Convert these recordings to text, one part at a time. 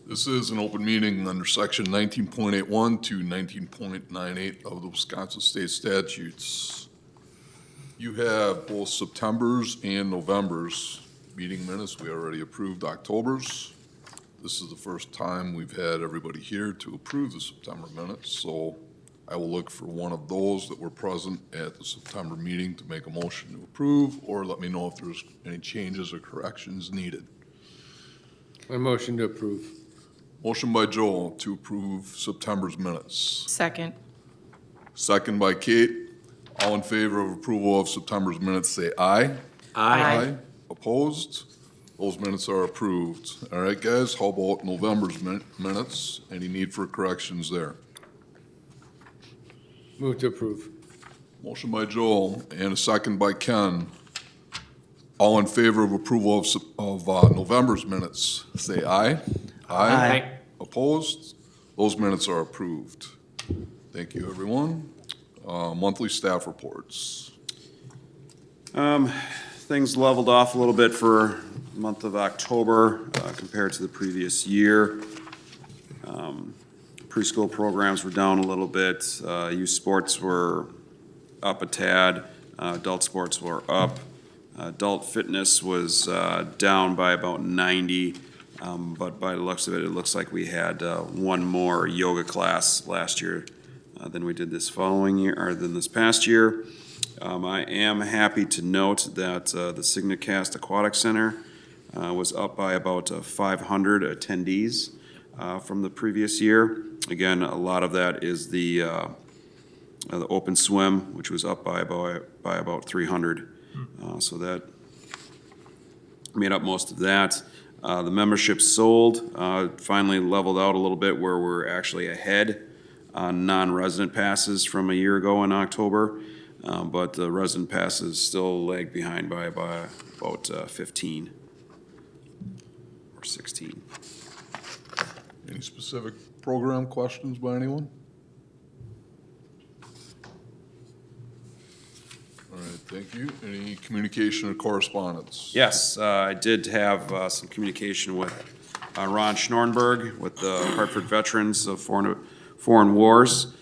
This is an open meeting under section 19.81 to 19.98 of the Wisconsin State Statutes. You have both September's and November's meeting minutes. We already approved October's. This is the first time we've had everybody here to approve the September minutes, so I will look for one of those that were present at the September meeting to make a motion to approve, or let me know if there's any changes or corrections needed. A motion to approve. Motion by Joel to approve September's minutes. Second. Second by Kate. All in favor of approval of September's minutes, say aye. Aye. Opposed? Those minutes are approved. All right, guys, how about November's minutes? Any need for corrections there? Move to approve. Motion by Joel and a second by Ken. All in favor of approval of November's minutes, say aye. Aye. Opposed? Those minutes are approved. Thank you, everyone. Monthly staff reports. Things leveled off a little bit for the month of October compared to the previous year. Preschool programs were down a little bit. Youth sports were up a tad. Adult sports were up. Adult fitness was down by about 90, but by the looks of it, it looks like we had one more yoga class last year than we did this following year, or than this past year. I am happy to note that the SignaCast Aquatic Center was up by about 500 attendees from the previous year. Again, a lot of that is the open swim, which was up by about 300. So that made up most of that. The membership sold finally leveled out a little bit where we're actually ahead on non-resident passes from a year ago in October. But the resident passes still lag behind by about 15 or 16. Any specific program questions by anyone? All right, thank you. Any communication or correspondence? Yes, I did have some communication with Ron Schnorrenberg with the Hartford Veterans of Foreign Wars.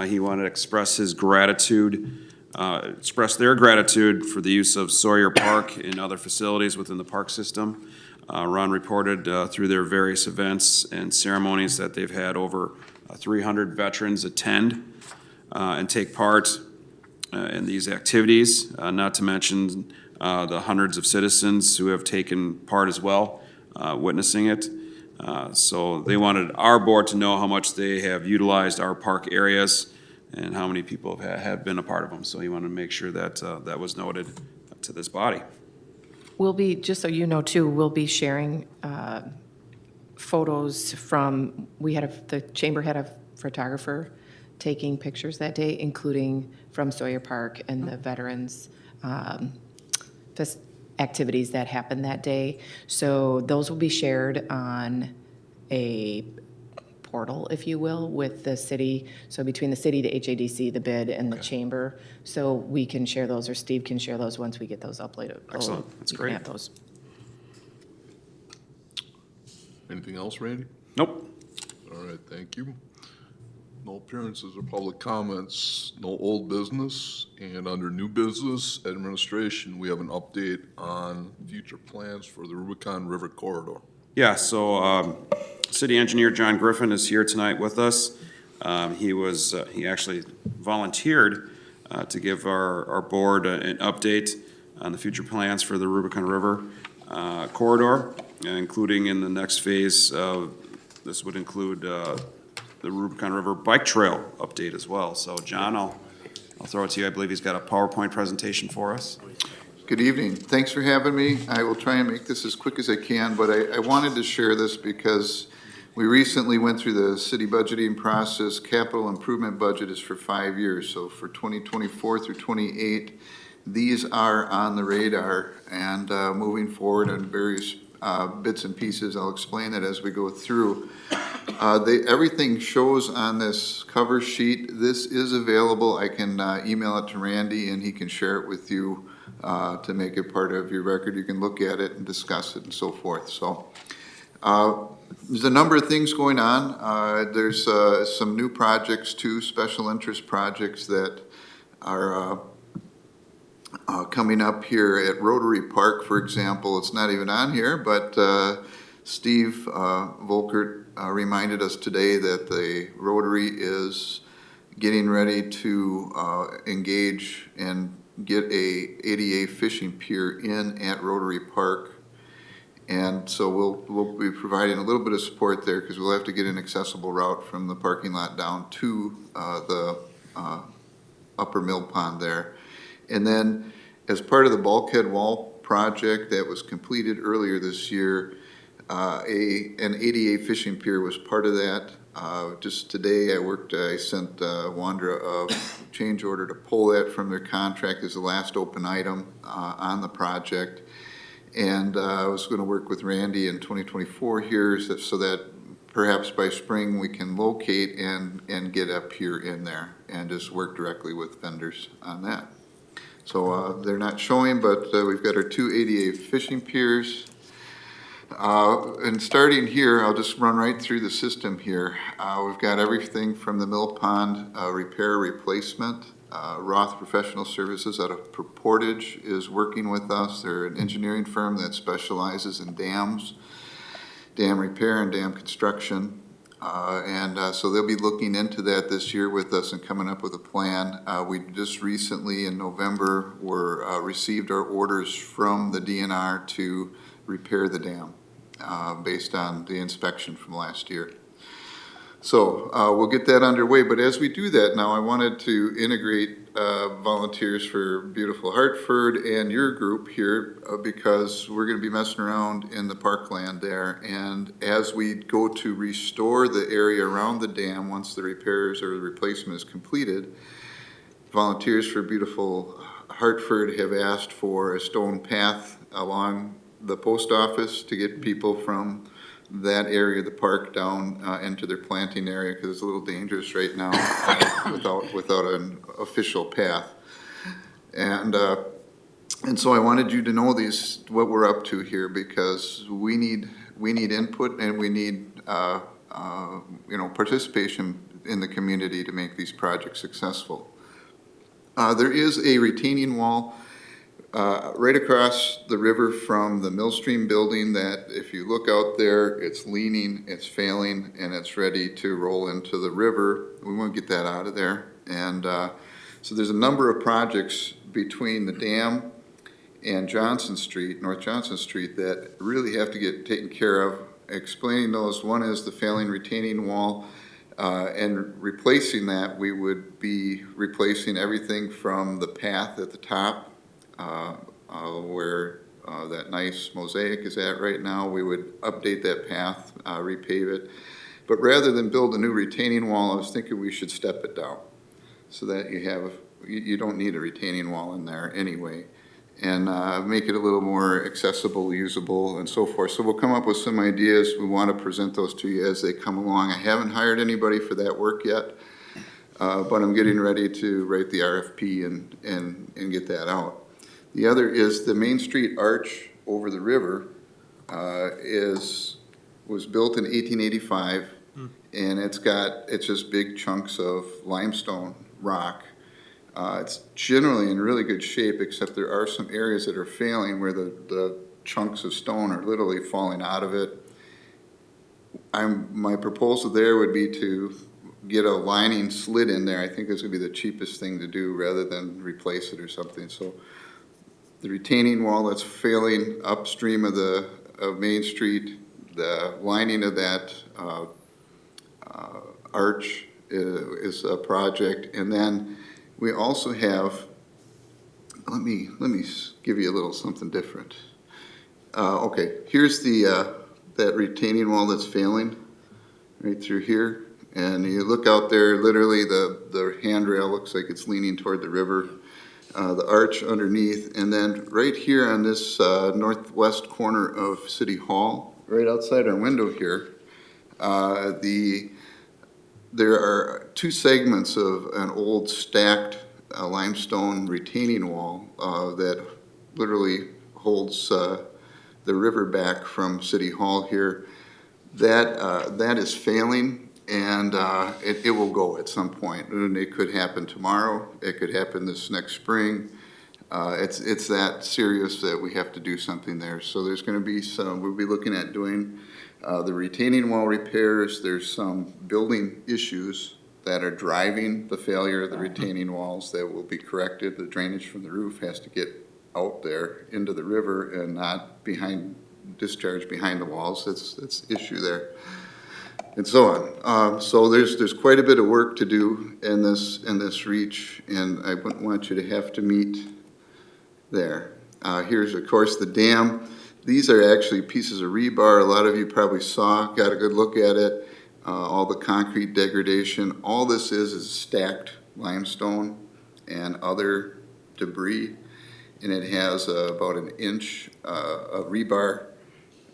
He wanted to express his gratitude, express their gratitude for the use of Sawyer Park and other facilities within the park system. Ron reported through their various events and ceremonies that they've had over 300 veterans attend and take part in these activities, not to mention the hundreds of citizens who have taken part as well, witnessing it. So they wanted our board to know how much they have utilized our park areas and how many people have been a part of them. So he wanted to make sure that that was noted to this body. We'll be, just so you know too, we'll be sharing photos from, the chamber had a photographer taking pictures that day, including from Sawyer Park and the veterans activities that happened that day. So those will be shared on a portal, if you will, with the city. So between the city, the HADC, the bid, and the chamber. So we can share those, or Steve can share those once we get those uploaded. Excellent. That's You can great. have those. Anything else, Randy? Nope. All right, thank you. No appearances or public comments, no old business, and under new business administration, we have an update on future plans for the Rubicon River Corridor. Yeah, so City Engineer John Griffin is here tonight with us. He actually volunteered to give our board an update on the future plans for the Rubicon River corridor, including in the next phase. This would include the Rubicon River Bike Trail update as well. So John, I'll throw it to you. I believe he's got a PowerPoint presentation for us. Good evening. Thanks for having me. I will try and make this as quick as I can, but I wanted to share this because we recently went through the city budgeting process. Capital improvement budget is for 5 years. So for 2024 through 28, these are on the radar and moving forward on various bits and pieces. I'll explain that as we go through. Everything shows on this cover sheet. This is available. I can email it to Randy and he can share it with you to make it part of your record. You can look at it and discuss it and so forth. So There's a number of things going on. There's some new projects too, special interest projects that are coming up here at Rotary Park, for example. It's not even on here, but Steve Volkert reminded us today that the Rotary is getting ready to engage and get a ADA fishing pier in at Rotary Park. And so we'll be providing a little bit of support there because we'll have to get an accessible route from the parking lot down to the upper mill pond there. And then as part of the bulkhead wall project that was completed earlier this year, an ADA fishing pier was part of that. Just today I sent Wandra a change order to pull that from their contract as the last open item on the project. And I was going to work with Randy in 2024 here so that perhaps by spring we can locate and get a pier in there and just work directly with vendors on that. So they're not showing, but we've got our 2 ADA fishing piers. And starting here, I'll just run right through the system here. We've got everything from the mill pond repair replacement. Roth Professional Services out of Portage is working with us. They're an engineering firm that specializes in dams, dam repair and dam construction. So they'll be looking into that this year with us and coming up with a plan. We just recently in November received our orders from the DNR to repair the dam based on the inspection from last year. So we'll get that underway, but as we do that now, I wanted to integrate volunteers for beautiful Hartford and your group here because we're going to be messing around in the parkland there. And as we go to restore the area around the dam, once the repairs or the replacement is completed, volunteers for beautiful Hartford have asked for a stone path along the post office to get people from that area of the park down into their planting area because it's a little dangerous right now without an official path. And so I wanted you to know what we're up to here because we need input and we need participation in the community to make these projects successful. There is a retaining wall right across the river from the Millstream building that if you look out there, it's leaning, it's failing, and it's ready to roll into the river. We want to get that out of there. And so there's a number of projects between the dam and Johnson Street, North Johnson Street, that really have to get taken care of. Explaining those, one is the failing retaining wall. And replacing that, we would be replacing everything from the path at the top where that nice mosaic is at right now. We would update that path, repave it. But rather than build a new retaining wall, I was thinking we should step it down so that you don't need a retaining wall in there anyway, and make it a little more accessible, usable, and so forth. So we'll come up with some ideas. We want to present those to you as they come along. I haven't hired anybody for that work yet, but I'm getting ready to write the RFP and get that out. The other is the Main Street arch over the river was built in 1885, and it's just big chunks of limestone rock. It's generally in really good shape, except there are some areas that are failing where the chunks of stone are literally falling out of it. My proposal there would be to get a lining slid in there. I think this would be the cheapest thing to do rather than replace it or something. So the retaining wall that's failing upstream of Main Street, the lining of that arch is a project. And then we also have, let me give you a little something different. Okay, here's that retaining wall that's failing right through here. And you look out there, literally the handrail looks like it's leaning toward the river. The arch underneath, and then right here on this northwest corner of City Hall, right outside our window here, there are 2 segments of an old stacked limestone retaining wall that literally holds the river back from City Hall here. that is failing, and it will go at some point. And it could happen tomorrow, it could happen this next spring. It's that serious that we have to do something there. So there's gonna be some, we'll be looking at doing the retaining wall repairs. There's some building issues that are driving the failure of the retaining walls that will be corrected. The drainage from the roof has to get out there into the river and not discharge behind the walls. That's issue there. And so on. So there's quite a bit of work to do in this reach, and I wouldn't want you to have to meet there. Here's, of course, the dam. These are actually pieces of rebar. A lot of you probably got a good look at it. All the concrete degradation. All this is stacked limestone and other debris, and it has about an inch of rebar,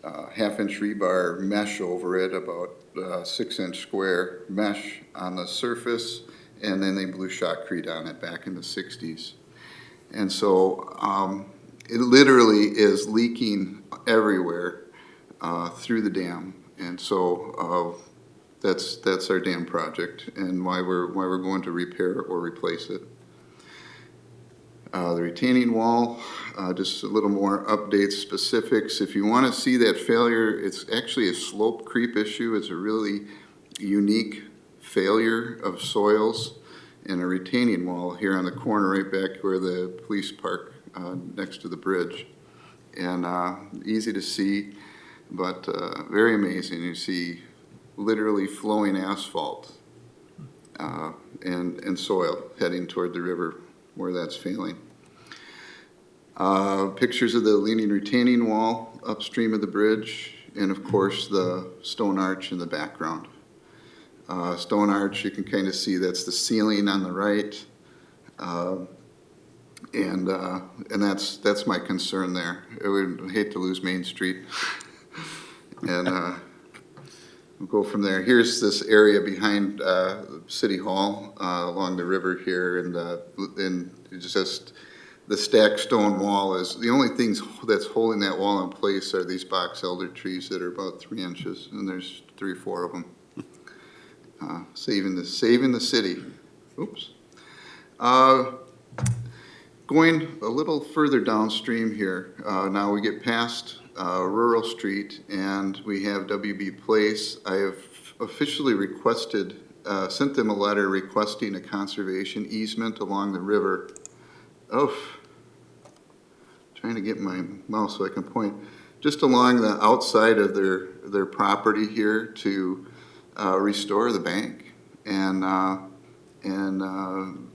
half-inch rebar mesh over it, about 6-inch square mesh on the surface, and then they blew shotcrete on it back in the 60s. And so it literally is leaking everywhere through the dam. And so that's our dam project and why we're going to repair or replace it. The retaining wall, just a little more updates, specifics. If you want to see that failure, it's actually a slope creep issue. It's a really unique failure of soils in a retaining wall here on the corner right back where the police park next to the bridge. And easy to see, but very amazing. You see literally flowing asphalt and soil heading toward the river where that's failing. Pictures of the leaning retaining wall upstream of the bridge, and of course the stone arch in the background. Stone arch, you can kind of see that's the ceiling on the right, and that's my concern there. I would hate to lose Main Street, and we'll go from there. Here's this area behind City Hall along the river here, and it's just the stacked stone wall is the only things that's holding that wall in place are these box elder trees that are about 3 inches, and there's 3 or 4 of them. Saving the city. Oops. Going a little further downstream here, now we get past Rural Street and we have WB Place. I have officially requested, sent them a letter requesting a conservation easement along the river. Trying to get my mouse so I can point. Just along the outside of their property here to restore the bank, and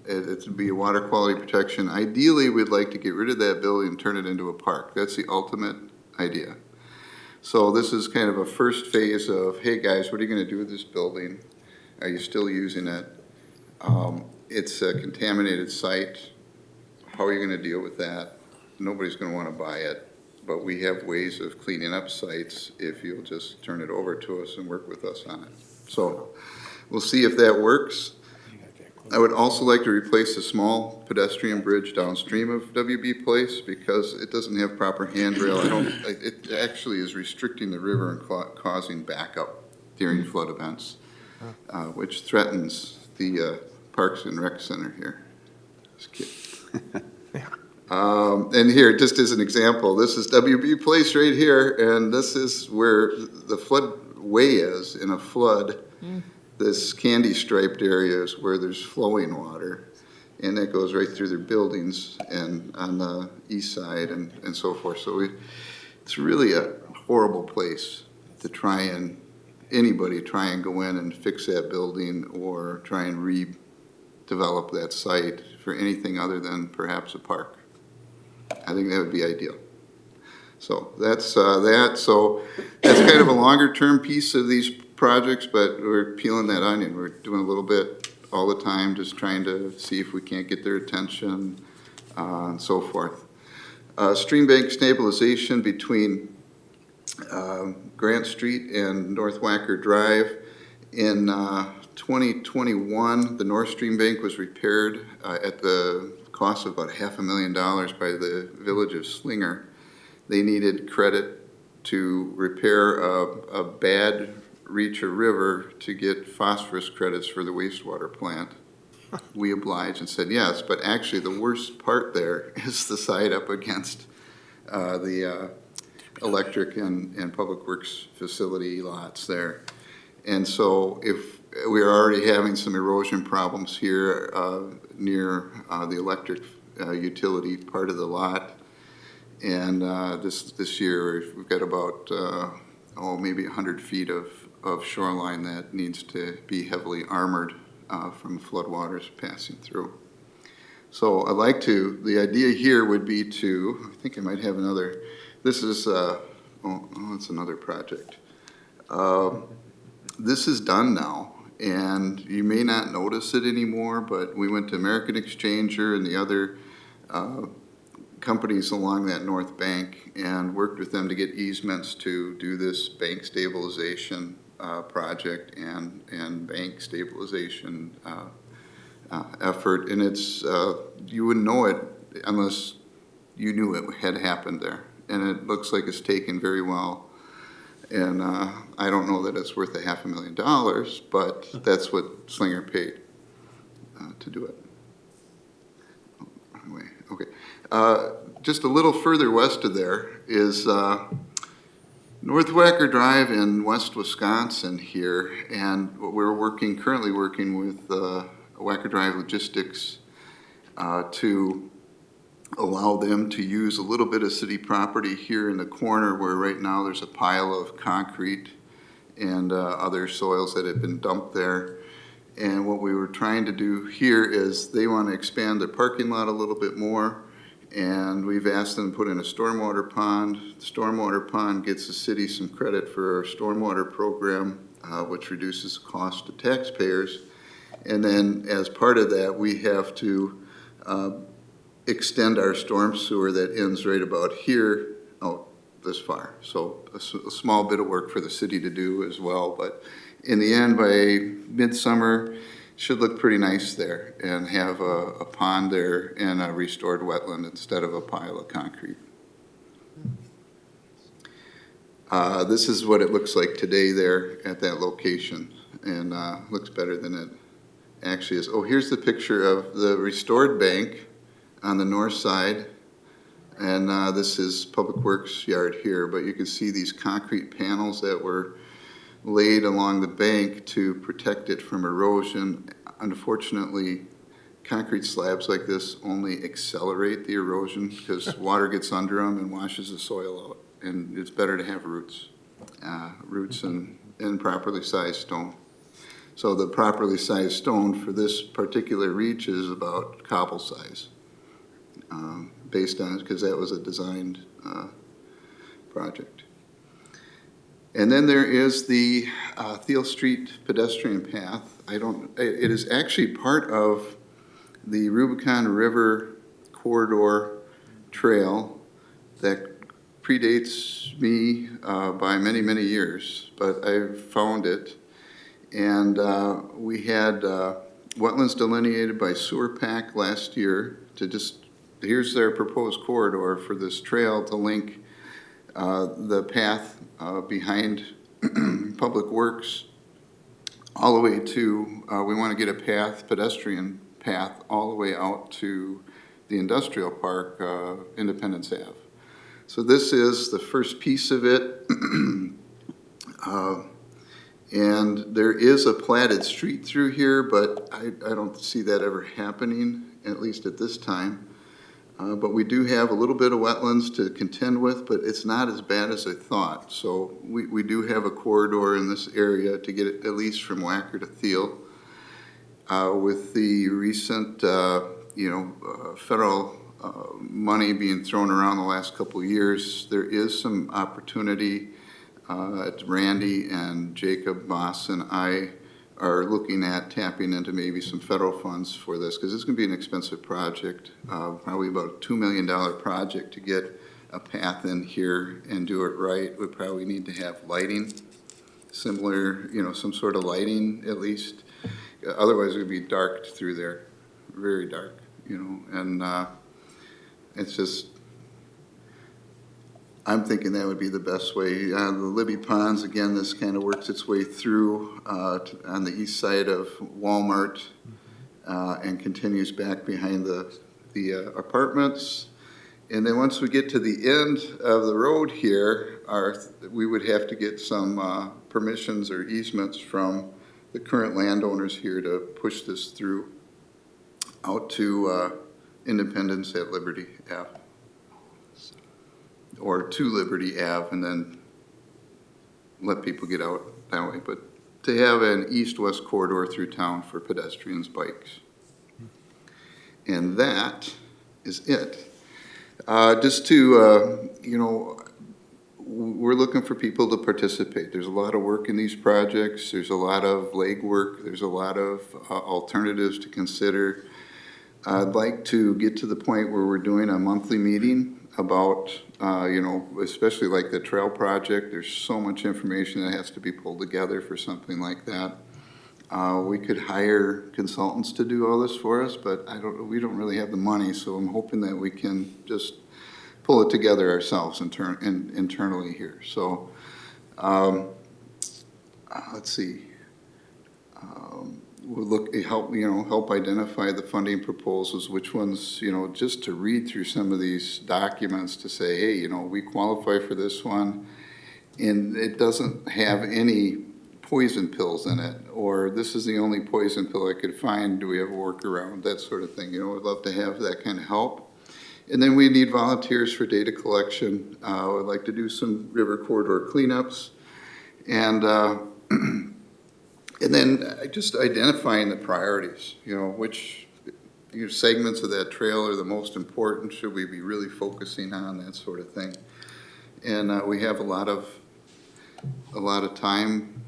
it would be a water quality protection. Ideally, we'd like to get rid of that building and turn it into a park. That's the ultimate idea. So this is kind of a first phase of, hey guys, what are you going to do with this building? Are you still using it? It's a contaminated site. How are you going to deal with that? Nobody's going to want to buy it, but we have ways of cleaning up sites if you'll just turn it over to us and work with us on it. So we'll see if that works. I would also like to replace a small pedestrian bridge downstream of WB Place because it doesn't have proper handrail. It actually is restricting the river and causing backup during flood events, which threatens the Parks and Rec Center here. Just kidding. And here, just as an example, this is WB Place right here, and this is where the floodway is in a flood. This candy striped area is where there's flowing water, and that goes right through their buildings and on the east side and so forth. So it's really a horrible place to anybody try and go in and fix that building or try and redevelop that site for anything other than perhaps a park. I think that would be ideal. So that's that. So that's kind of a longer term piece of these projects, but we're peeling that onion. We're doing a little bit all the time, just trying to see if we can't get their attention and so forth. Stream bank stabilization between Grant Street and North Wacker Drive. In 2021, the North Stream bank was repaired at the cost of about $500,000 by the village of Slinger. They needed credit to repair a bad reach or river to get phosphorus credits for the wastewater plant. We obliged and said yes, but actually the worst part there is the side up against the electric and public works facility lots there. And so if we are already having some erosion problems here near the electric utility part of the lot. And this year, we've got about, maybe 100 feet of shoreline that needs to be heavily armored from floodwaters passing through. So the idea here would be to, I think I might have another, this is, it's another project. This is done now, and you may not notice it anymore, but we went to American Exchanger and the other companies along that north bank and worked with them to get easements to do this bank stabilization project and bank stabilization effort. And it's, you wouldn't know it unless you knew it had happened there. And it looks like it's taken very well. And I don't know that it's worth $500,000, but that's what Slinger paid to do it. Anyway, okay. Just a little further west of there is North Wacker Drive in West Wisconsin here, and we're currently working with Wacker Drive Logistics to allow them to use a little bit of city property here in the corner where right now there's a pile of concrete and other soils that have been dumped there. And what we were trying to do here is they want to expand their parking lot a little bit more, and we've asked them to put in a stormwater pond. The stormwater pond gets the city some credit for our stormwater program, which reduces the cost to taxpayers. And then as part of that, we have to extend our storm sewer that ends right about here out this far. So a small bit of work for the city to do as well, but in the end, by midsummer, should look pretty nice there and have a pond there and a restored wetland instead of a pile of concrete. This is what it looks like today there at that location, and looks better than it actually is. Oh, here's the picture of the restored bank on the north side, and this is Public Works yard here, but you can see these concrete panels that were laid along the bank to protect it from erosion. Unfortunately, concrete slabs like this only accelerate the erosion because water gets under them and washes the soil out, and it's better to have roots and properly sized stone. So the properly sized stone for this particular reach is about cobble size, based on it, because that was a designed project. And then there is the Thiel Street pedestrian path. It is actually part of the Rubicon River Corridor Trail that predates me by many, many years, but I found it. And we had wetlands delineated by Sewer Pack last year to here's their proposed corridor for this trail to link the path behind Public Works all the way to, we want to get a pedestrian path all the way out to the industrial park, Independence Ave. So this is the first piece of it. And there is a platted street through here, but I don't see that ever happening, at least at this time. But we do have a little bit of wetlands to contend with, but it's not as bad as I thought. So we do have a corridor in this area to get it at least from Wacker to Thiel. With the recent, federal money being thrown around the last couple of years, there is some opportunity. Randy and Jacob Moss and I are looking at tapping into maybe some federal funds for this, because it's going to be an expensive project, probably about a $2 million project to get a path in here and do it right. We probably need to have lighting, similar, some sort of lighting at least. Otherwise, it would be dark through there, very dark, and it's just, I'm thinking that would be the best way. The Libby Ponds, again, this kind of works its way through on the east side of Walmart and continues back behind the apartments. And then once we get to the end of the road here, we would have to get some permissions or easements from the current landowners here to push this through out to Independence at Liberty Ave. Or to Liberty Ave and then let people get out that way. But to have an east-west corridor through town for pedestrians, bikes. And that is it. Just to, we're looking for people to participate. There's a lot of work in these projects. There's a lot of legwork. There's a lot of alternatives to consider. I'd like to get to the point where we're doing a monthly meeting about, especially like the trail project. There's so much information that has to be pulled together for something like that. We could hire consultants to do all this for us, but we don't really have the money, so I'm hoping that we can just pull it together ourselves internally here. So, let's see. We'll help identify the funding proposals, which ones, just to read through some of these documents to say, hey, we qualify for this one, and it doesn't have any poison pills in it, or this is the only poison pill I could find, do we have a workaround, that sort of thing. We'd love to have that kind of help. And then we need volunteers for data collection. I'd like to do some river corridor cleanups, and then just identifying the priorities, which segments of that trail are the most important, should we be really focusing on, that sort of thing. And we have a lot of time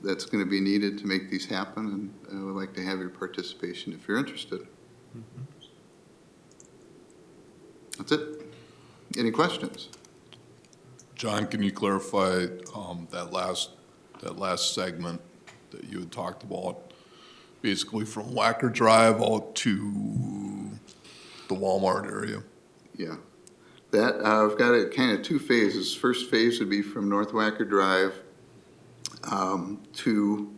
that's going to be needed to make these happen, and I would like to have your participation if you're interested. That's it. Any questions? John, can you clarify that last segment that you had talked about, basically from Wacker Drive out to the Walmart area? Yeah. That, I've got it kind of two phases. First phase would be from North Wacker Drive to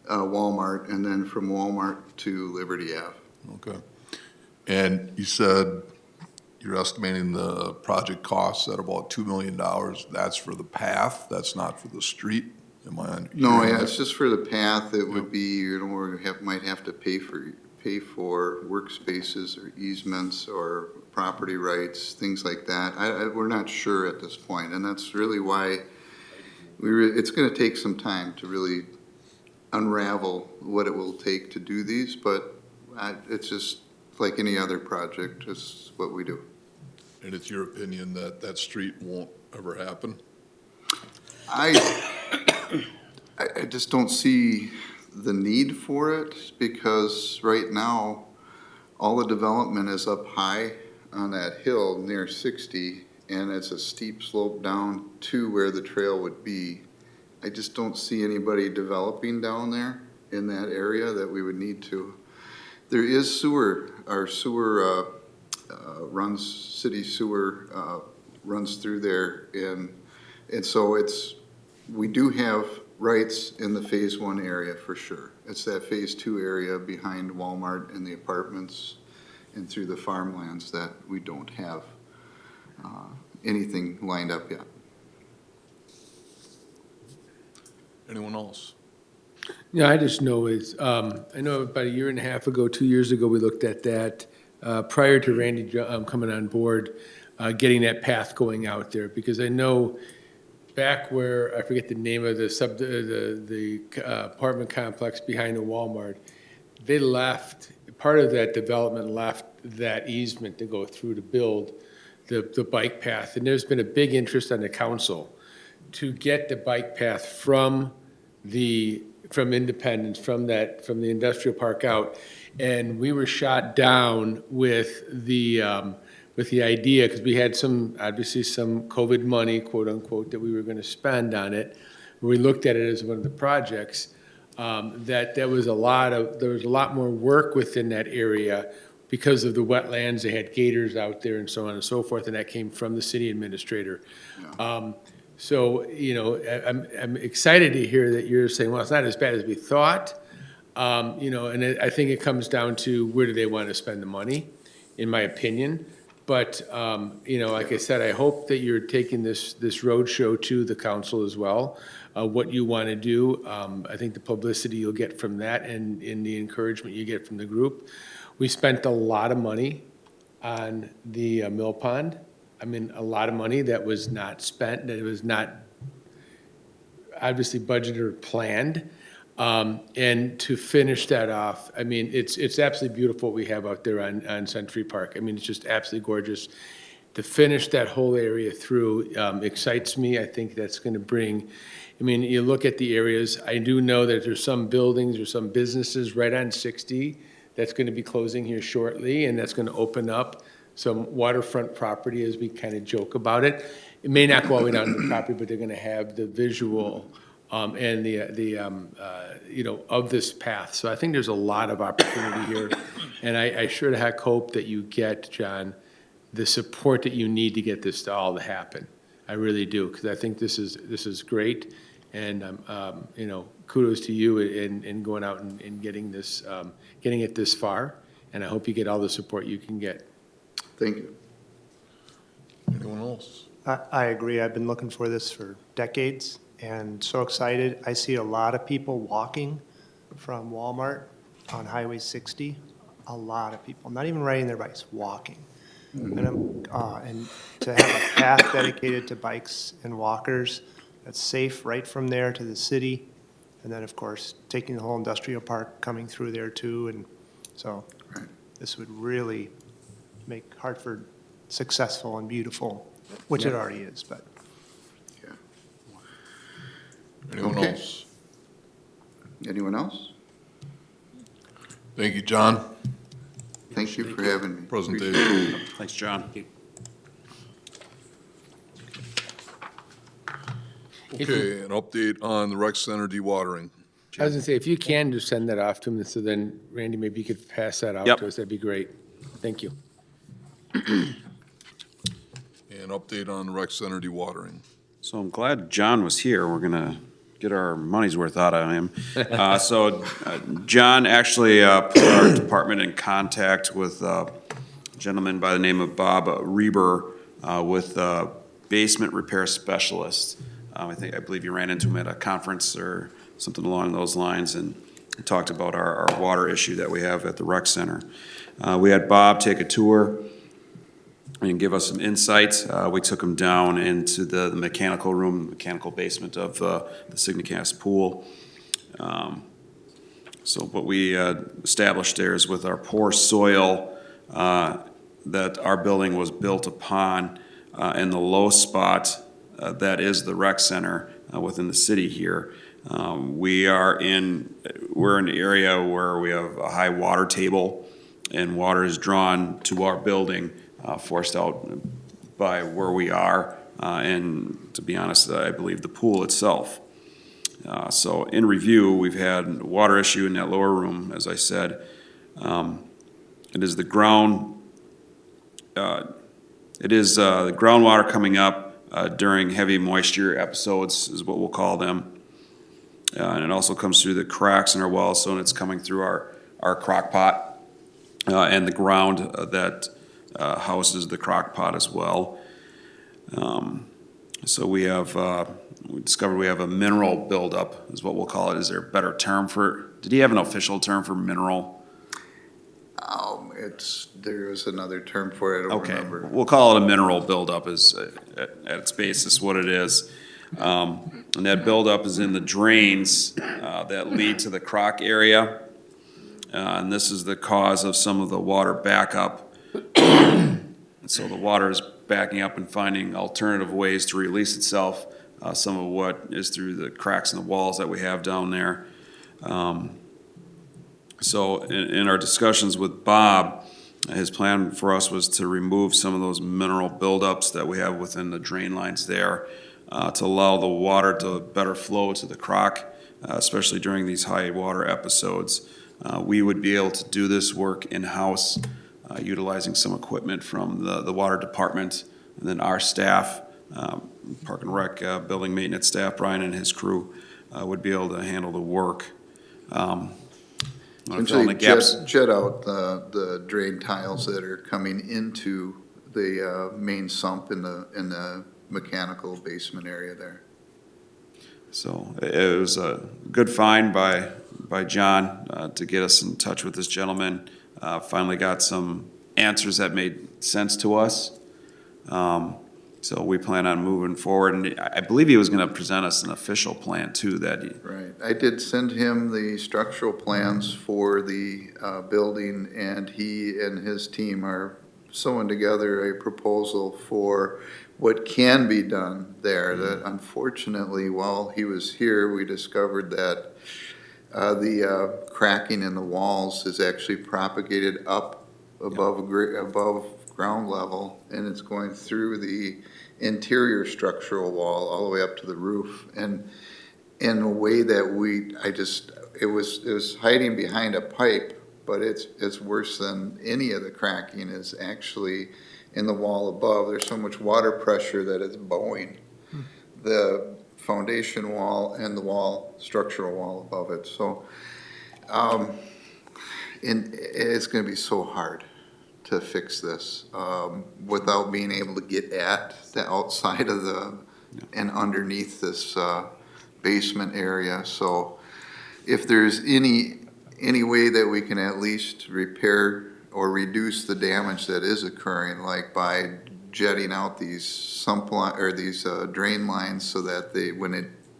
Walmart, and then from Walmart to Liberty Ave. Okay. And you said you're estimating the project costs at about $2 million. That's for the path, that's not for the street? Am I on? No, yeah, it's just for the path. It would be, might have to pay for workspaces or easements or property rights, things like that. We're not sure at this point, and that's really why it's going to take some time to really unravel what it will take to do these, but it's just like any other project, it's what we do. And it's your opinion that that street won't ever happen? I just don't see the need for it, because right now, all the development is up high on that hill near 60, and it's a steep slope down to where the trail would be. I just don't see anybody developing down there in that area that we would need to. There is sewer, our sewer city sewer runs through there, and so we do have rights in the phase 1 area for sure. It's that phase 2 area behind Walmart and the apartments and through the farmlands that we don't have anything lined up yet. Anyone else? Yeah, I just know I know about a year and a half ago, 2 years ago, we looked at that, prior to Randy coming on board, getting that path going out there, because I know back where, I forget the name of the apartment complex behind the Walmart, they left, part of that development left that easement to go through to build the bike path. And there's been a big interest on the council to get the bike path from Independence, from the industrial park out. And we were shot down with the idea, because we had obviously some COVID money, quote unquote, that we were going to spend on it. We looked at it as one of the projects, that there was a lot more work within that area, because of the wetlands, they had gators out there and so on and so forth, and that came from the city administrator. So, you know, I'm excited to hear that you're saying, well, it's not as bad as we thought. You know, and I think it comes down to where do they want to spend the money, in my opinion. But, you know, like I said, I hope that you're taking this roadshow to the council as well, what you want to do. I think the publicity you'll get from that and in the encouragement you get from the group. We spent a lot of money on the mill pond. I mean, a lot of money that was not spent, that it was not obviously budgeted or planned. And to finish that off, I mean, it's absolutely beautiful what we have out there on Century Park. I mean, it's just absolutely gorgeous. To finish that whole area through excites me. I think that's going to bring, I mean, you look at the areas, I do know that there's some buildings or some businesses right on 60 that's going to be closing here shortly, and that's going to open up some waterfront property as we kind of joke about it. It may not go all the way down to the property, but they're going to have the visual and you know, of this path. So I think there's a lot of opportunity here. And I sure the heck hope that you get, John, the support that you need to get this to all to happen. I really do, because I think this is great. And, you know, kudos to you in going out and getting this, getting it this far. And I hope you get all the support you can get. Thank you. Anyone else? I agree. I've been looking for this for decades and so excited. I see a lot of people walking from Walmart on Highway 60. A lot of people, not even riding their bikes, walking. And to have a path dedicated to bikes and walkers that's safe right from there to the city. And then, of course, taking the whole industrial park coming through there too. And so Right. this would really make Hartford successful and beautiful, which it already is, but. Yeah. Anyone Okay. else? Anyone else? Thank you, John. Thank you for having me. Presentation. Thanks, John. Okay, an update on the rec center dewatering. I was gonna say, if you can, just send that off to me, so then Randy, maybe you could pass that out Yep. to us, that'd be great. Thank you. And update on the rec center dewatering. So I'm glad John was here. We're gonna get our money's worth out of him. John actually put our department in contact with a gentleman by the name of Bob Reber with a basement repair specialist. I believe you ran into him at a conference or something along those lines and talked about our water issue that we have at the rec center. We had Bob take a tour and give us some insights. We took him down into the mechanical room, mechanical basement of the Signacast pool. So what we established there is with our poor soil that our building was built upon in the low spot that is the rec center within the city here. We're in an area where we have a high water table and water is drawn to our building, forced out by where we are, and to be honest, I believe the pool itself. So in review, we've had a water issue in that lower room, as I said. It is the groundwater coming up during heavy moisture episodes is what we'll call them. And it also comes through the cracks in our walls, so it's coming through our crock pot and the ground that houses the crock pot as well. So we discovered we have a mineral buildup, is what we'll call it. Is there a better term for, did he have an official term for mineral? There is another term for it, I don't Okay, remember. we'll call it a mineral buildup is at its basis what it is. And that buildup is in the drains that lead to the crock area. And this is the cause of some of the water backup. And so the water is backing up and finding alternative ways to release itself. Some of what is through the cracks in the walls that we have down there. So in our discussions with Bob, his plan for us was to remove some of those mineral buildups that we have within the drain lines there to allow the water to better flow to the crock, especially during these high water episodes. We would be able to do this work in-house utilizing some equipment from the water department, and then our staff, Park and Rec, building maintenance staff, Brian and his crew, would be able to handle the work. Wanna fill in the Essentially gaps? jet out the drain tiles that are coming into the main sump in the mechanical basement area there. So it was a good find by John to get us in touch with this gentleman. Finally got some answers that made sense to us. So we plan on moving forward, and I believe he was gonna present us an official plan too, Right. I did send him the structural plans for the building, and he and his team are sewing together a proposal for what can be done there. That unfortunately, while he was here, we discovered that the cracking in the walls is actually propagated up above ground level, and it's going through the interior structural wall all the way up to the roof. And in a way that it was hiding behind a pipe, but it's worse than any of the cracking is actually in the wall above. There's so much water pressure that it's bowing the foundation wall and the structural wall above it. So, and it's gonna be so hard to fix this, without being able to get at the outside of and underneath this, basement area. So if there's any way that we can at least repair or reduce the damage that is occurring, like by jetting out these these drain lines so that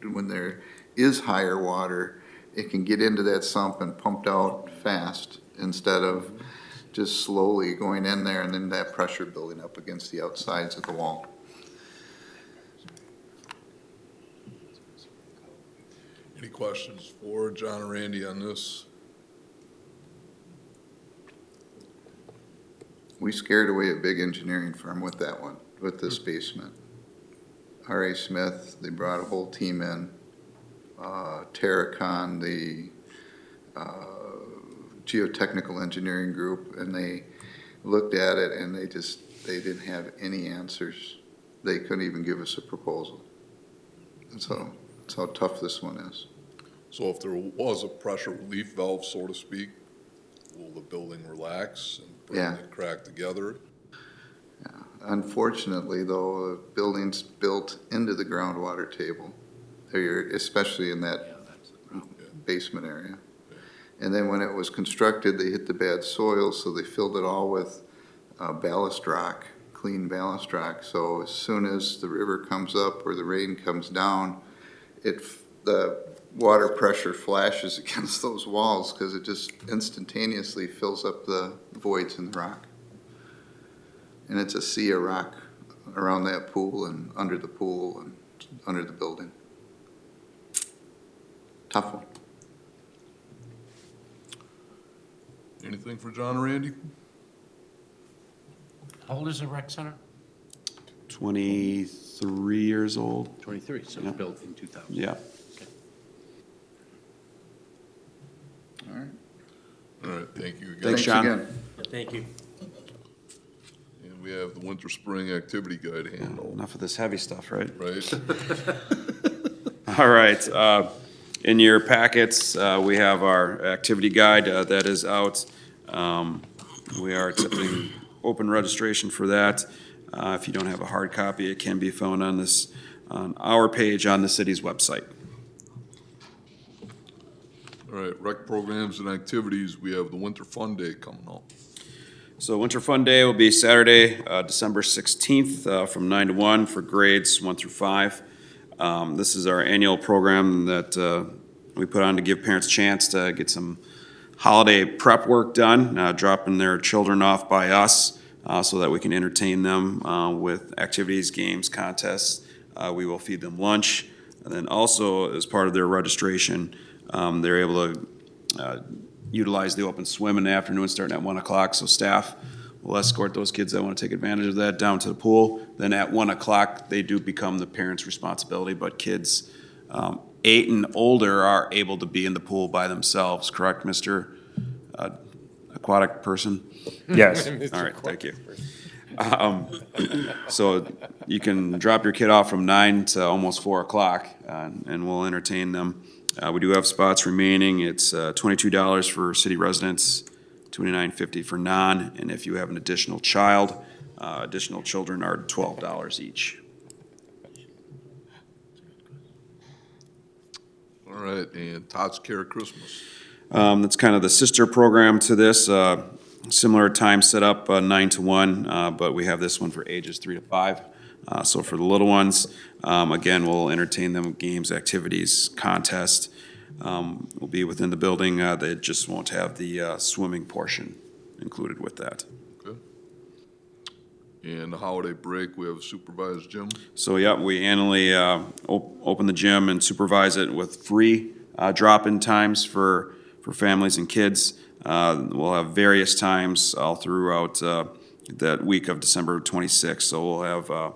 when there is higher water, it can get into that sump and pumped out fast instead of just slowly going in there and then that pressure building up against the outsides of the wall. Any questions for John or Randy on this? We scared away a big engineering firm with that one, with this basement. R.A. Smith, they brought a whole team in. Terracon, the geotechnical engineering group, and they looked at it and they didn't have any answers. They couldn't even give us a proposal. That's how tough this one is. So if there was a pressure relief valve, so to speak, will the building relax and bring Yeah. the crack together? Unfortunately, though, the building's built into the groundwater table, especially in that basement area. And then when it was constructed, they hit the bad soil, so they filled it all with ballast rock, clean ballast rock. So as soon as the river comes up or the rain comes down, the water pressure flashes against those walls because it just instantaneously fills up the voids in the rock. And it's a sea of rock around that pool and under the pool and under the building. Tough one. Anything for John or Randy? How old is the rec center? 23 years old. 23, so it Yeah. was built in 2000. Yeah. All right. All right, thank you again. Thanks, John. again. Thank you. And we have the winter, spring activity guide handle, Enough of this heavy stuff, right? right? All right, in your packets, we have our activity guide that is out. We are accepting open registration for that. If you don't have a hard copy, it can be found on our page on the city's website. All right, rec programs and activities, we have the Winter Fun Day coming up. So Winter Fun Day will be Saturday, December 16th, from 9 to 1 for grades 1 through 5. This is our annual program that we put on to give parents a chance to get some holiday prep work done, dropping their children off by us so that we can entertain them with activities, games, contests. We will feed them lunch. And then also, as part of their registration, they're able to utilize the open swim in the afternoon starting at 1 o'clock. So staff will escort those kids that want to take advantage of that down to the pool. Then at 1 o'clock, they do become the parents' responsibility, but kids 8 and older are able to be in the pool by themselves, correct, Mr. aquatic person? Yes. All right, thank you. So you can drop your kid off from 9 to almost 4 o'clock, and we'll entertain them. We do have spots remaining. It's $22 for city residents, $29.50 for non, and if you have an additional child, additional children are $12 each. All right, and Tots Care Christmas. That's kind of the sister program to this. Similar time set up, 9 to 1, but we have this one for ages 3 to 5. So for the little ones, again, we'll entertain them with games, activities, contest. Will be within the building. They just won't have the swimming portion included with that. Okay. And the holiday break, we have a supervised gym. So, yeah, we annually open the gym and supervise it with free drop-in times for families and kids. We'll have various times all throughout that week of December 26th. So we'll have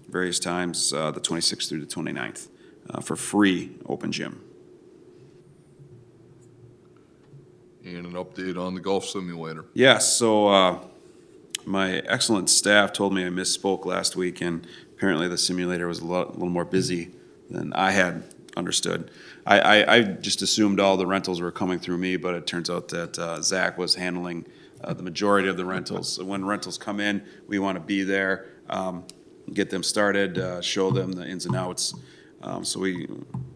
various times the 26th through the 29th for free open gym. And an update on the golf simulator. Yes, so my excellent staff told me I misspoke last week, and apparently the simulator was a little more busy than I had understood. I just assumed all the rentals were coming through me, but it turns out that Zach was handling the majority of the rentals. So when rentals come in, we want to be there, get them started, show them the ins and outs. So we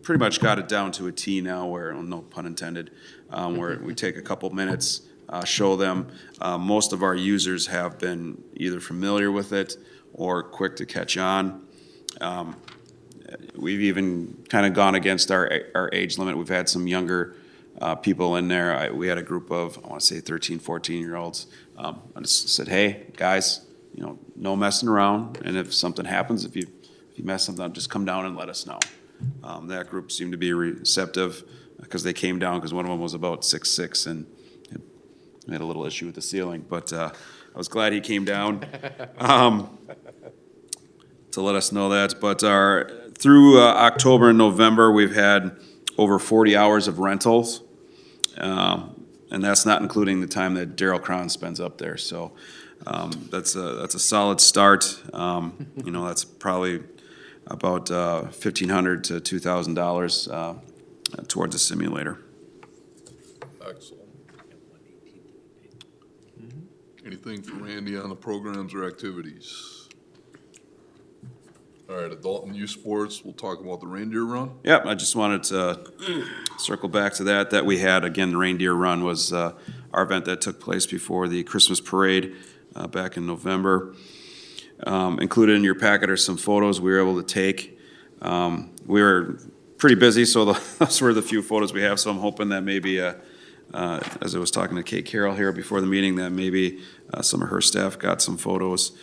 pretty much got it down to a T now where, no pun intended, where we take a couple minutes, show them. Most of our users have been either familiar with it or quick to catch on. We've even kind of gone against our age limit. We've had some younger people in there. We had a group of, I want to say 13, 14-year-olds. I just said, hey, guys, no messing around. And if something happens, if you mess something up, just come down and let us know. That group seemed to be receptive because they came down because one of them was about 6'6" and had a little issue with the ceiling. But I was glad he came down to let us know that. But through October and November, we've had over 40 hours of rentals. And that's not including the time that Daryl Cron spends up there. So that's a solid start. That's probably about $1,500 to $2,000 towards a simulator. Excellent. Anything for Randy on the programs or activities? All right, adult and youth sports, we'll talk about the reindeer run. Yep, I just wanted to circle back to that we had. Again, the reindeer run was our event that took place before the Christmas parade back in November. Included in your packet are some photos we were able to take. We were pretty busy, so those were the few photos we have, so I'm hoping that maybe, as I was talking to Kate Carroll here before the meeting, that maybe some of her staff got some photos.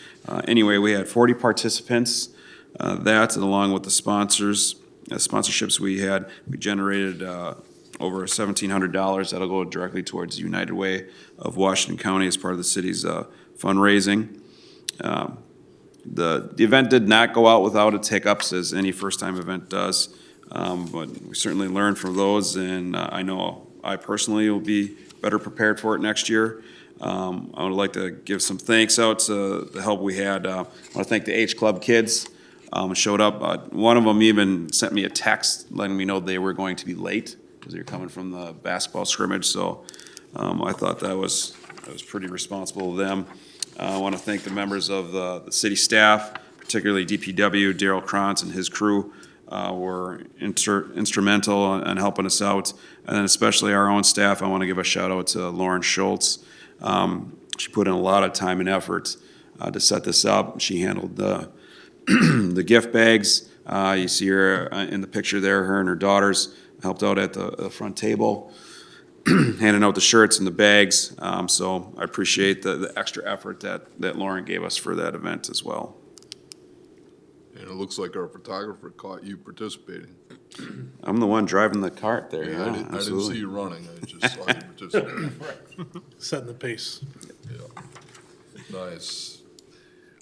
Anyway, we had 40 participants. That, along with the sponsorships we had, we generated over $1,700 that'll go directly towards United Way of Washington County as part of the city's fundraising. The event did not go out without its hiccups, as any first-time event does, but we certainly learned from those, and I know I personally will be better prepared for it next year. I would like to give some thanks out to the help we had. I want to thank the H Club kids. Showed up. One of them even sent me a text letting me know they were going to be late because they were coming from the basketball scrimmage. So I thought that was pretty responsible of them. I want to thank the members of the city staff, particularly DPW, Daryl Krantz and his crew were instrumental in helping us out. And then especially our own staff, I want to give a shout out to Lauren Schultz. She put in a lot of time and effort to set this up. She handled the gift bags. You see her in the picture there, her and her daughters helped out at the front table, handing out the shirts and the bags. So I appreciate the extra effort that Lauren gave us for that event as well. And it looks like our photographer caught you participating. I'm the one driving the cart there. Yeah, Yeah, I didn't absolutely. see you running, I just saw you participating. Setting the pace. Yeah. Nice.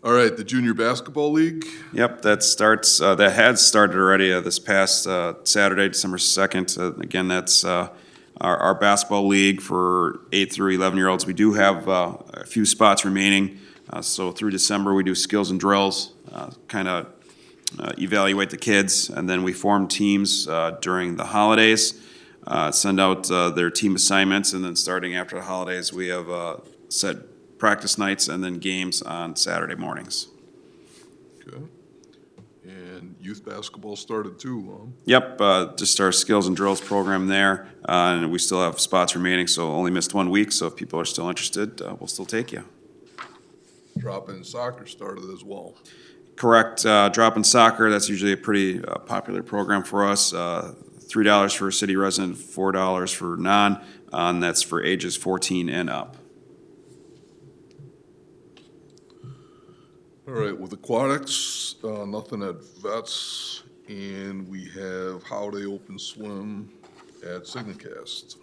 All right, the Junior Basketball League. Yep, that starts. That had started already this past Saturday, December 2nd. Again, that's our basketball league for 8 through 11-year-olds. We do have a few spots remaining. So through December, we do skills and drills, kind of evaluate the kids, and then we form teams during the holidays, send out their team assignments, and then starting after the holidays, we have set practice nights and then games on Saturday mornings. Okay. And youth basketball started too, huh? Yep, just our skills and drills program there, and we still have spots remaining, so only missed 1 week, so if people are still interested, we'll still take you. Drop-in soccer started as well. Correct, drop-in soccer, that's usually a pretty popular program for us. $3 for a city resident, $4 for non, and that's for ages 14 and up. All right, with aquatics, nothing at vets, and we have holiday open swim at Signacast.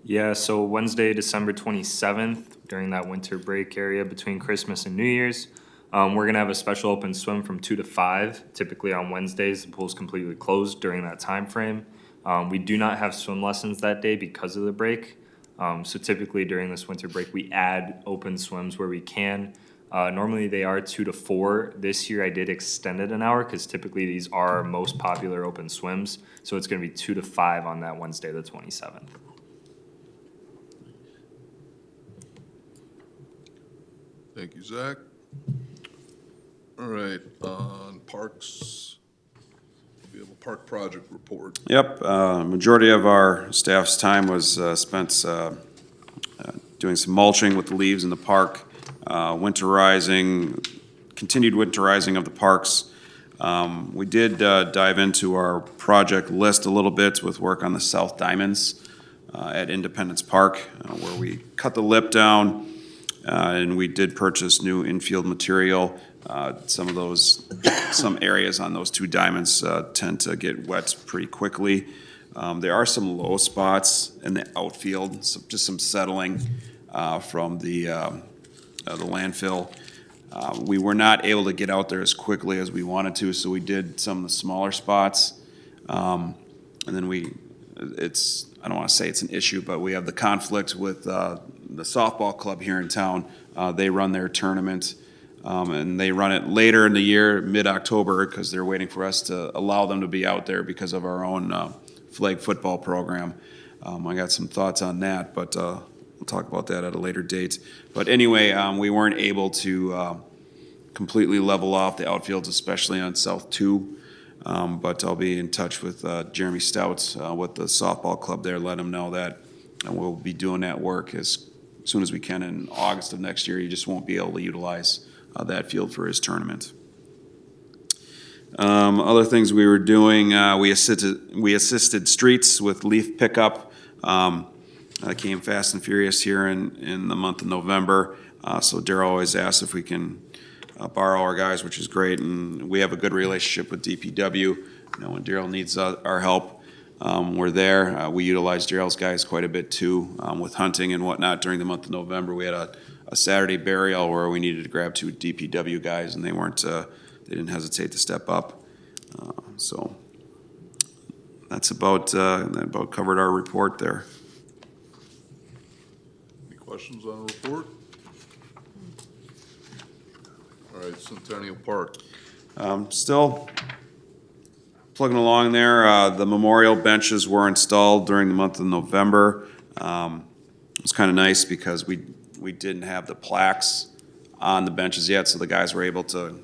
Yeah, so Wednesday, December 27th, during that winter break area between Christmas and New Year's, we're gonna have a special open swim from 2 to 5. Typically on Wednesdays, the pool's completely closed during that time frame. We do not have swim lessons that day because of the break. So typically during this winter break, we add open swims where we can. Normally they are 2 to 4. This year I did extend it an hour because typically these are our most popular open swims. So it's gonna be 2 to 5 on that Wednesday, the 27th. Thank you, Zach. All right, on parks, we have a park project report. Yep, majority of our staff's time was spent doing some mulching with the leaves in the park, winterizing, continued winterizing of the parks. We did dive into our project list a little bit with work on the South Diamonds at Independence Park, where we cut the lip down, and we did purchase new infield material. Some areas on those 2 diamonds tend to get wet pretty quickly. There are some low spots in the outfield, just some settling from the landfill. We were not able to get out there as quickly as we wanted to, so we did some of the smaller spots. And then I don't want to say it's an issue, but we have the conflict with the softball club here in town. They run their tournament, and they run it later in the year, mid-October, because they're waiting for us to allow them to be out there because of our own flag football program. I got some thoughts on that, but we'll talk about that at a later date. But anyway, we weren't able to completely level off the outfields, especially on South 2. But I'll be in touch with Jeremy Stouts with the softball club there, let him know that we'll be doing that work as soon as we can in August of next year. He just won't be able to utilize that field for his tournament. Other things we were doing, we assisted streets with leaf pickup. Came fast and furious here in the month of November. So Daryl always asks if we can borrow our guys, which is great, and we have a good relationship with DPW. You know, when Daryl needs our help, we're there. We utilize Daryl's guys quite a bit too, with hunting and whatnot. During the month of November, we had a Saturday burial where we needed to grab 2 DPW guys, and they didn't hesitate to step up. So that's about covered our report there. Any questions on the report? All right, Centennial Park. Still plugging along there. The memorial benches were installed during the month of November. It was kind of nice because we didn't have the plaques on the benches yet, so the guys were able to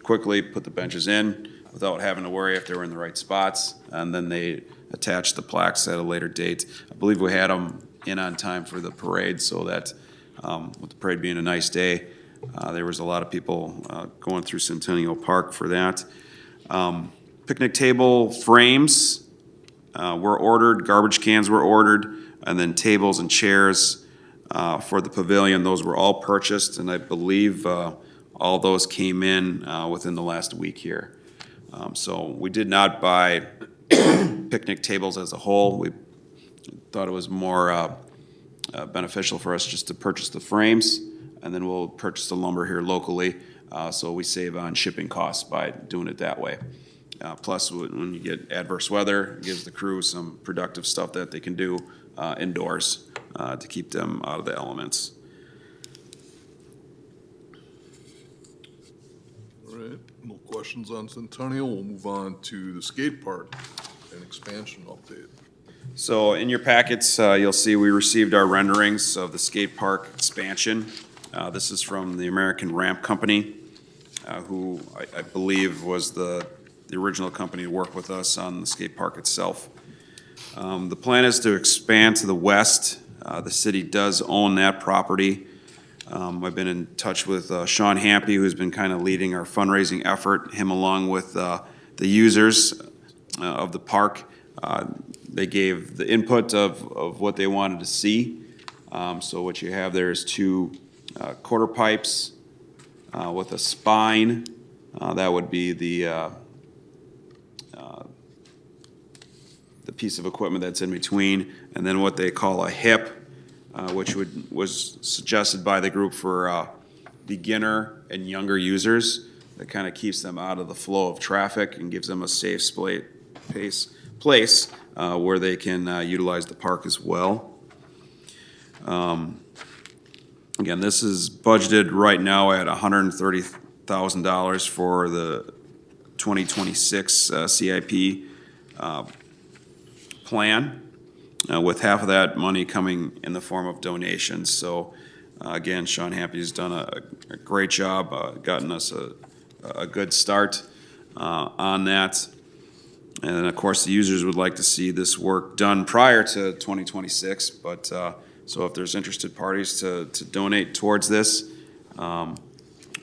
quickly put the benches in without having to worry if they were in the right spots, and then they attached the plaques at a later date. I believe we had them in on time for the parade, so that with the parade being a nice day, there was a lot of people going through Centennial Park for that. Picnic table frames were ordered, garbage cans were ordered, and then tables and chairs for the pavilion. Those were all purchased, and I believe all those came in within the last week here. So we did not buy picnic tables as a whole. We thought it was more beneficial for us just to purchase the frames, and then we'll purchase the lumber here locally, so we save on shipping costs by doing it that way. Plus, when you get adverse weather, it gives the crew some productive stuff that they can do indoors to keep them out of the elements. All right, no questions on Centennial. We'll move on to the skate park and expansion update. So in your packets, you'll see we received our renderings of the skate park expansion. This is from the American Ramp Company, who I believe was the original company to work with us on the skate park itself. The plan is to expand to the west. The city does own that property. I've been in touch with Sean Hampy, who's been kind of leading our fundraising effort, him along with the users of the park. They gave the input of what they wanted to see. So what you have there is two quarter pipes with a spine. That would be the piece of equipment that's in between, and then what they call a hip, which was suggested by the group for beginner and younger users. That kind of keeps them out of the flow of traffic and gives them a safe place where they can utilize the park as well. Again, this is budgeted right now at $130,000 for the 2026 CIP plan, with half of that money coming in the form of donations. So again, Sean Hampy's done a great job, gotten us a good start on that. And then, of course, the users would like to see this work done prior to 2026, but so if there's interested parties to donate towards this,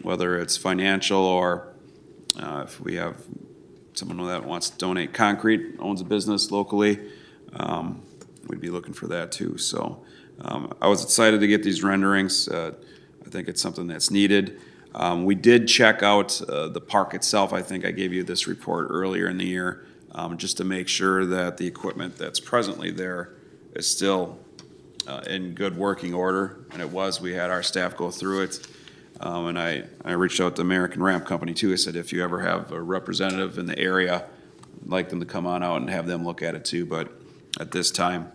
whether it's financial or if we have someone that wants to donate concrete, owns a business locally, we'd be looking for that too. So I was excited to get these renderings. I think it's something that's needed. We did check out the park itself. I think I gave you this report earlier in the year, just to make sure that the equipment that's presently there is still in good working order, and it was. We had our staff go through it, and I reached out to American Ramp Company too. I said, if you ever have a representative in the area, I'd like them to come on out and have them look at it too, but at this time,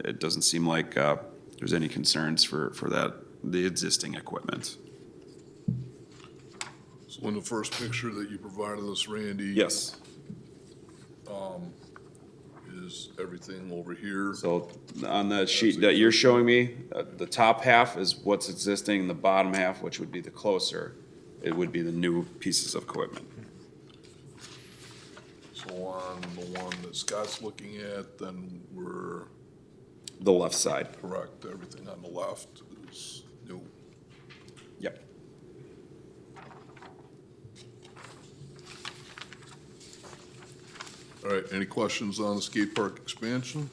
it doesn't seem like there's any concerns for the existing equipment. So in the first picture that you provided us, Randy. Yes. Is everything over here? So on the sheet that you're showing me, the top half is what's existing, and the bottom half, which would be the closer, it would be the new pieces of equipment. So on the one that Scott's looking at, then we're The left side. correct. Everything on the left is new. Yep. All right, any questions on the skate park expansion?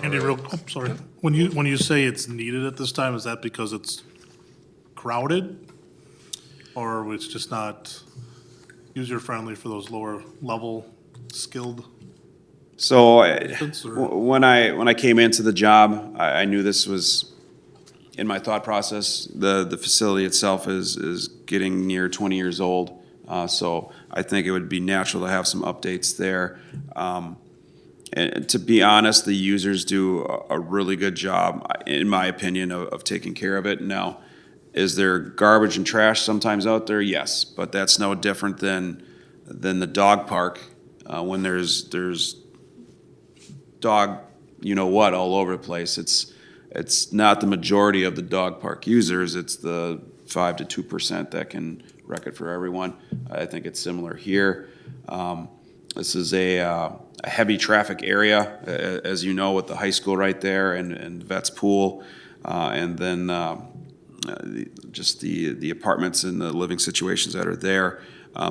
Andy, sorry. When you say it's needed at this time, is that because it's crowded? Or it's just not user-friendly for those lower level skilled? So Or- when I came into the job, I knew this was in my thought process. The facility itself is getting near 20 years old. So I think it would be natural to have some updates there. And to be honest, the users do a really good job, in my opinion, of taking care of it. Now, is there garbage and trash sometimes out there? Yes, but that's no different than the dog park, when there's dog, you know what, all over the place. It's not the majority of the dog park users. It's the 5 to 2% that can wreck it for everyone. I think it's similar here. This is a heavy traffic area, as you know, with the high school right there and Vets Pool, and then just the apartments and the living situations that are there.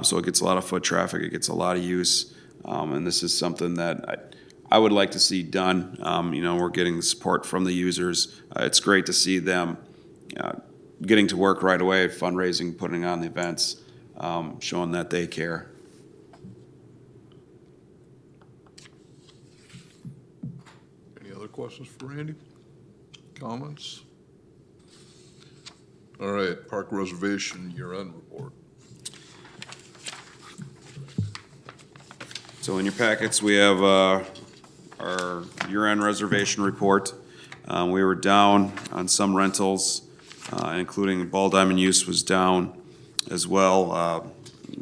So it gets a lot of foot traffic, it gets a lot of use, and this is something that I would like to see done. We're getting support from the users. It's great to see them getting to work right away, fundraising, putting on the events, showing that they care. Any other questions for Randy? Comments? All right, park reservation year-end report. So in your packets, we have our year-end reservation report. We were down on some rentals, including Ball Diamond use was down as well.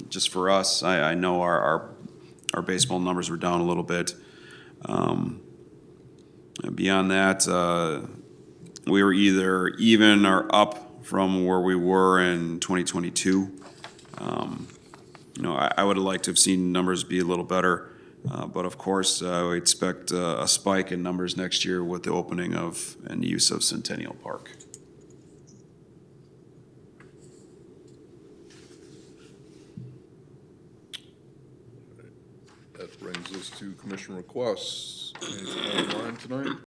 Just for us, I know our baseball numbers were down a little bit. And beyond that, we were either even or up from where we were in 2022. You know, I would have liked to have seen numbers be a little better, but of course, we expect a spike in numbers next year with the opening of and use of Centennial Park. That brings us to commission requests. Anything online tonight?